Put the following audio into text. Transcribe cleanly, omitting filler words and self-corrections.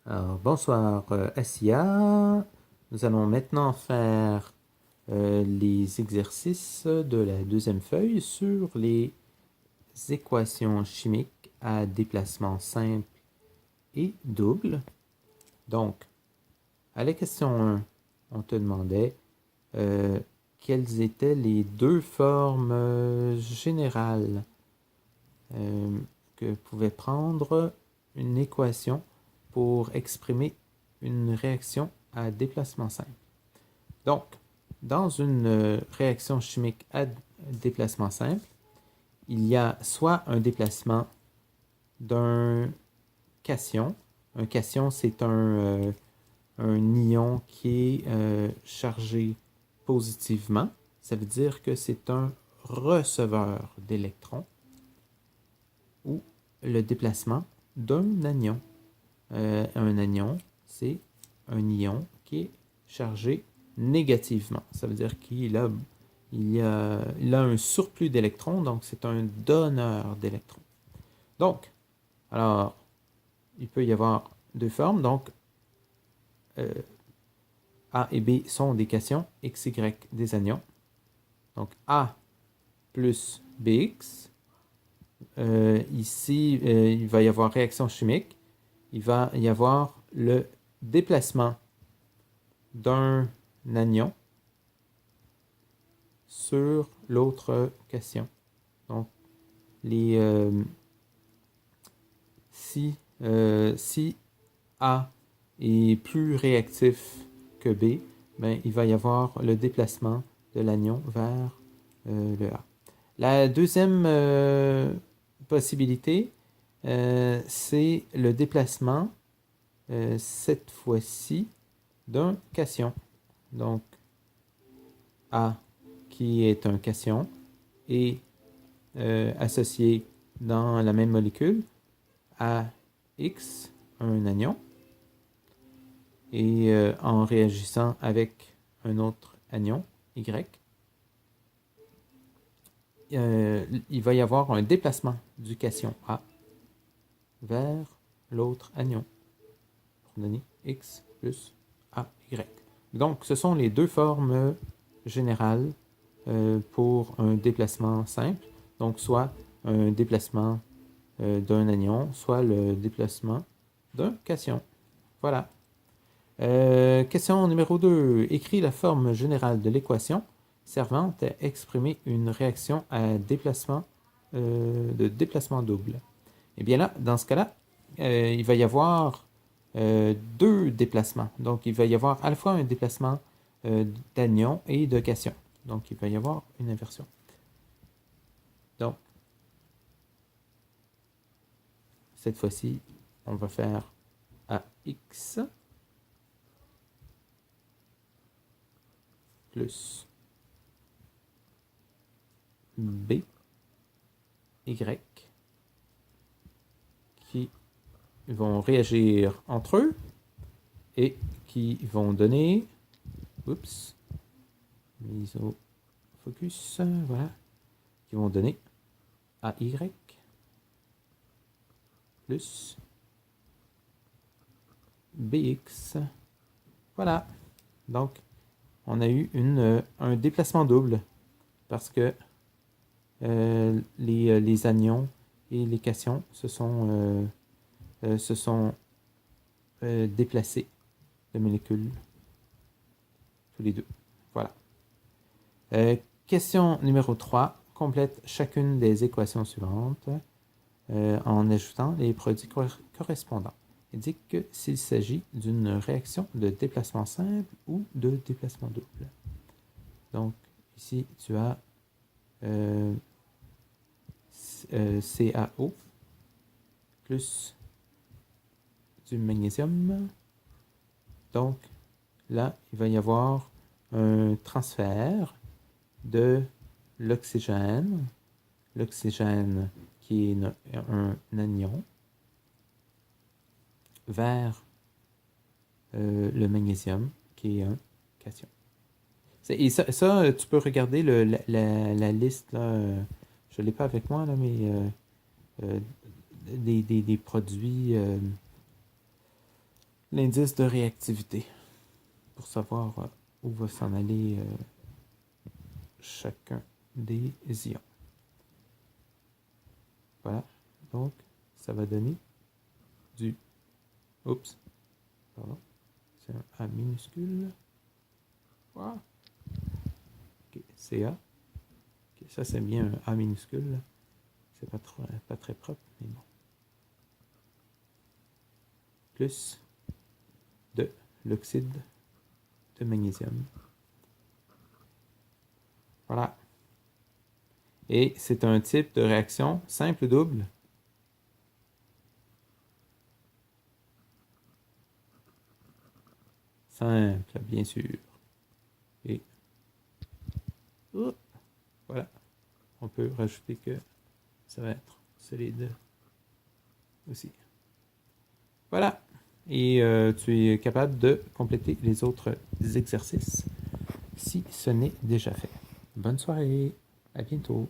Alors, bonsoir Assia. Nous allons maintenant faire les exercices de la deuxième feuille sur les équations chimiques à déplacement simple et double. Donc, à la question 1, on te demandait quelles étaient les deux formes générales que pouvait prendre une équation pour exprimer une réaction à déplacement simple. Donc, dans une réaction chimique à déplacement simple, il y a soit un déplacement d'un cation. Un cation, c'est un ion qui est chargé positivement. Ça veut dire que c'est un receveur d'électrons ou le déplacement d'un anion. Un anion, c'est un ion qui est chargé négativement. Ça veut dire il a un surplus d'électrons, donc c'est un donneur d'électrons. Donc, alors, il peut y avoir deux formes. Donc, A et B sont des cations, X, Y des anions. Donc, A plus BX. Ici, il va y avoir réaction chimique. Il va y avoir le déplacement d'un anion sur l'autre cation. Donc, si A est plus réactif que B, ben, il va y avoir le déplacement de l'anion vers le A. La deuxième possibilité, c'est le déplacement, cette fois-ci, d'un cation. Donc, A, qui est un cation, est associé dans la même molécule à X, un anion, et en réagissant avec un autre anion, Y, il va y avoir un déplacement du cation A vers l'autre anion pour donner X plus AY. Donc, ce sont les deux formes générales pour un déplacement simple. Donc, soit un déplacement d'un anion, soit le déplacement d'un cation. Voilà. Question numéro 2. Écris la forme générale de l'équation servant à exprimer une réaction à déplacement de déplacement double. Et bien là, dans ce cas-là, il va y avoir deux déplacements. Donc, il va y avoir à la fois un déplacement d'anion et de cation. Donc, il va y avoir une inversion. Donc, cette fois-ci, on va faire AX plus B, Y, qui vont réagir entre eux et qui vont donner, oups, mise au focus, voilà, qui vont donner AY plus BX. Voilà. Donc, on a eu un déplacement double parce que les anions et les cations se sont déplacés de molécules tous les deux. Voilà. Question numéro 3. Complète chacune des équations suivantes en ajoutant les produits correspondants. Indique que s'il s'agit d'une réaction de déplacement simple ou de déplacement double. Donc, ici, tu as CaO plus du magnésium. Donc, là, il va y avoir un transfert de l'oxygène qui est un anion, vers le magnésium qui est un cation. Et ça, tu peux regarder la liste, là, je ne l'ai pas avec moi, là, mais des produits l'indice de réactivité pour savoir où va s'en aller chacun des ions. Voilà, donc ça va donner du... Oups, pardon, c'est un A minuscule. Voilà. Ok, CA. Ok, ça c'est bien un A minuscule. C'est pas très propre, mais bon. Plus de l'oxyde de magnésium. Voilà. Et c'est un type de réaction simple ou double? Simple, bien sûr. Et voilà. On peut rajouter que ça va être solide aussi. Voilà. Et tu es capable de compléter les autres exercices si ce n'est déjà fait. Bonne soirée. À bientôt.